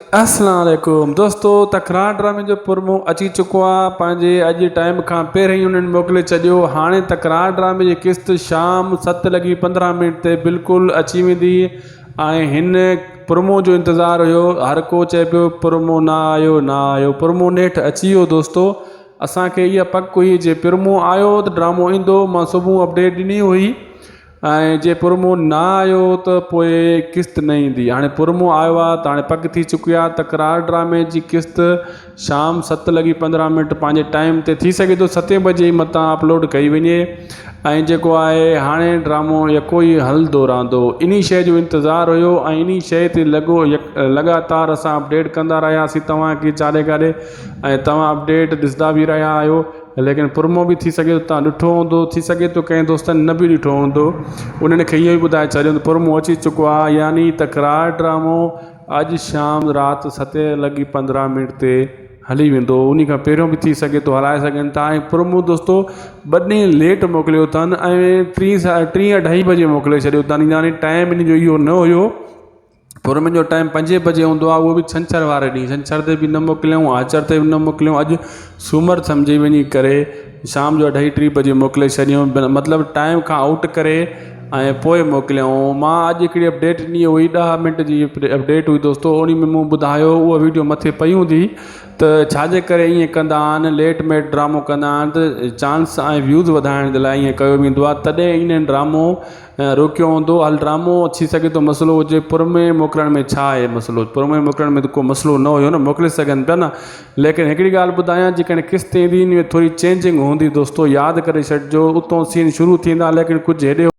अस्सलाम वालेकुम दोस्तों, तकरार ड्रामे जो प्रोमो अची चुको आहे। पंहिंजे अॼु टाइम खां पहिरीं उन्हनि मोकिले छॾियो। हाणे तकरार ड्रामे जी किस्त शाम 7:15 ते बिल्कुलु अची वेंदी ऐं हिन प्रोमो जो इंतज़ारु हुयो। हर को चए पियो प्रोमो न आयो न आयो। प्रोमो नेठि अची वियो दोस्तो। असांखे इहा पक हुई जे प्रोमो आयो त ड्रामो ईंदो। मां सुबुह अपडेट ॾिनी हुई ऐं जे प्रोमो न आयो त पोइ किस्त न ईंदी। हाणे प्रोमो आयो आहे त हाणे पक थी चुकी आहे। तकरार ड्रामे जी किस्त शाम 7:15 पंहिंजे टाइम ते थी सघे थो 7 बजे मतां अपलोड कई वञे। ऐं जेको आहे हाणे ड्रामो यको ई हलंदो रहंदो। इन शइ जो इंतज़ारु हुयो ऐं इन शइ ते लगातार असां अपडेट कंदा रहियासीं तव्हांखे चाॾे काॾे, ऐं तव्हां अपडेट ॾिसंदा बि रहिया आहियो। लेकिन प्रोमो बि थी सघे तव्हां ॾिठो हूंदो, थी सघे तो कंहिं दोस्तनि न बि ॾिठो हूंदो। उन्हनि खे इहो ई ॿुधाए छॾियो त प्रोमो अची चुको आहे, यानी तकरार ड्रामो अॼु शाम राति 7:15 ते हली वेंदो। उन खां पहिरियों बि थी सघे थो हलाए सघनि था। ऐं प्रोमो दोस्तो 2 ॾींहं लेट मोकिलियो अथनि ऐं 3-2:30 बजे मोकिले छॾियो अथनि, यानी टाइम इन जो इहो न हुयो। प्रोमो जो टाइम 5 बजे हूंदो आहे, उहो बि छंछरु वारे ॾींहुं। छंछर ते बि न मोकिलियऊं, आचर ते बि न मोकिलियऊं, अॼु सूमरु सम्झी वञी करे शाम जो 2:30 बजे मोकिले छॾियऊं। मतिलबु टाइम खां आउट करे ऐं पोइ मोकिलियऊं। मां अॼु हिकिड़ी अपडेट ॾिनी हुई, 10 मिंट जी अपडेट हुई दोस्तो। उन में मूं ॿुधायो, उहा वीडियो मथे पई हूंदी त छाजे करे ईअं कंदा आहिनि, लेट मेट ड्रामो कंदा आहिनि त चांस ऐं व्यूज़ वधाइण जे लाइ ईअं कयो वेंदो आहे। तॾहिं इन्हनि ड्रामो रोकियो हूंदो। हल ड्रामो थी सघे थो मसइलो हुजे, प्रोमो मोकिलण में छा आहे मसइलो। प्रोमो मोकिलण में त को मसइलो न हुयो न, मोकिले सघनि पिया न। लेकिन हिकिड़ी ॻाल्हि ॿुधायां, जेकॾहिं किस्त ईंदी इन में थोरी चेंजिंग हूंदी दोस्तो, यादि करे छॾिजो। उतां सीन शुरू थींदा लेकिन कुझु हेॾे